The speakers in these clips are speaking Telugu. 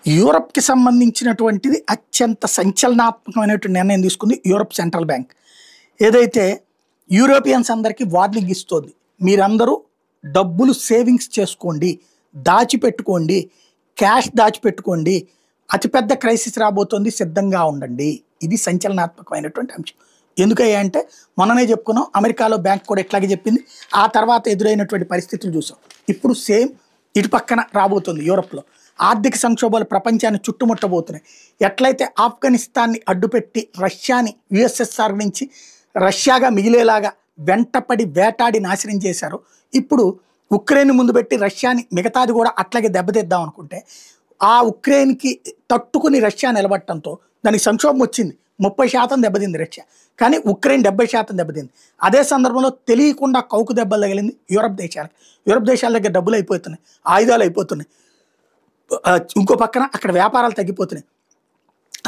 యూరప్‌కి సంబంధించినటువంటిది అత్యంత సంచలనాత్మకమైనటువంటి నిర్ణయం తీసుకుంది యూరప్ సెంట్రల్ బ్యాంక్. ఏదైతే యూరోపియన్స్ అందరికీ వార్నింగ్ ఇస్తోంది. మీరందరూ డబ్బులు సేవింగ్స్ చేసుకోండి, దాచిపెట్టుకోండి, క్యాష్ దాచిపెట్టుకోండి. అతిపెద్ద క్రైసిస్ రాబోతోంది, సిద్ధంగా ఉండండి. ఇది సంచలనాత్మకమైనటువంటి అంశం. ఎందుకయ్యా అంటే మొన్ననే చెప్పుకున్నాం, అమెరికాలో బ్యాంక్ కూడా ఇట్లాగే చెప్పింది. ఆ తర్వాత ఎదురైనటువంటి పరిస్థితులు చూసాం. ఇప్పుడు సేమ్ ఇటు పక్కన రాబోతుంది యూరప్‌లో. ఆర్థిక సంక్షోభాలు ప్రపంచాన్ని చుట్టుముట్టబోతున్నాయి. ఎట్లయితే ఆఫ్ఘనిస్తాన్ని అడ్డుపెట్టి రష్యాని యుఎస్ఎస్ఆర్ నుంచి రష్యాగా మిగిలేలాగా వెంటపడి వేటాడి నాశనం చేశారో, ఇప్పుడు ఉక్రెయిన్ ముందు పెట్టి రష్యాని మిగతాది కూడా అట్లాగే దెబ్బతీద్దాం అనుకుంటే, ఆ ఉక్రెయిన్కి తట్టుకుని రష్యా నిలబడటంతో దానికి సంక్షోభం వచ్చింది. 30% దెబ్బతింది రష్యా, కానీ ఉక్రెయిన్ 70% దెబ్బతింది. అదే సందర్భంలో తెలియకుండా కౌకు దెబ్బలు తగిలింది యూరప్ దేశాలకు. యూరప్ దేశాల దగ్గర డబ్బులు అయిపోతున్నాయి, ఆయుధాలు అయిపోతున్నాయి. ఇంకో పక్కన అక్కడ వ్యాపారాలు తగ్గిపోతున్నాయి.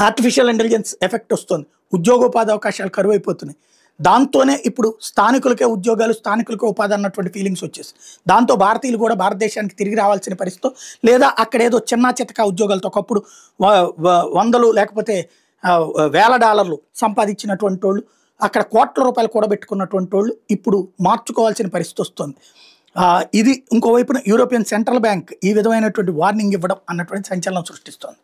ఆర్టిఫిషియల్ ఇంటెలిజెన్స్ ఎఫెక్ట్ వస్తుంది, ఉద్యోగోపాధి అవకాశాలు కరువు అయిపోతున్నాయి. దాంతోనే ఇప్పుడు స్థానికులకే ఉద్యోగాలు, స్థానికులకే ఉపాధి అన్నటువంటి ఫీలింగ్స్ వచ్చేసి, దాంతో భారతీయులు కూడా భారతదేశానికి తిరిగి రావాల్సిన పరిస్థితి, లేదా అక్కడ ఏదో చిన్న చితక ఉద్యోగాలతో ఒకప్పుడు వందలు లేకపోతే $1,000 సంపాదించినటువంటి వాళ్ళు, అక్కడ కోట్ల రూపాయలు కూడబెట్టుకున్నటువంటి వాళ్ళు ఇప్పుడు మార్చుకోవాల్సిన పరిస్థితి వస్తుంది. ఇది ఇంకోవైపున యూరోపియన్ సెంట్రల్ బ్యాంక్ ఈ విధమైనటువంటి వార్నింగ్ ఇవ్వడం అన్నటువంటి సంచలనం సృష్టిస్తోంది.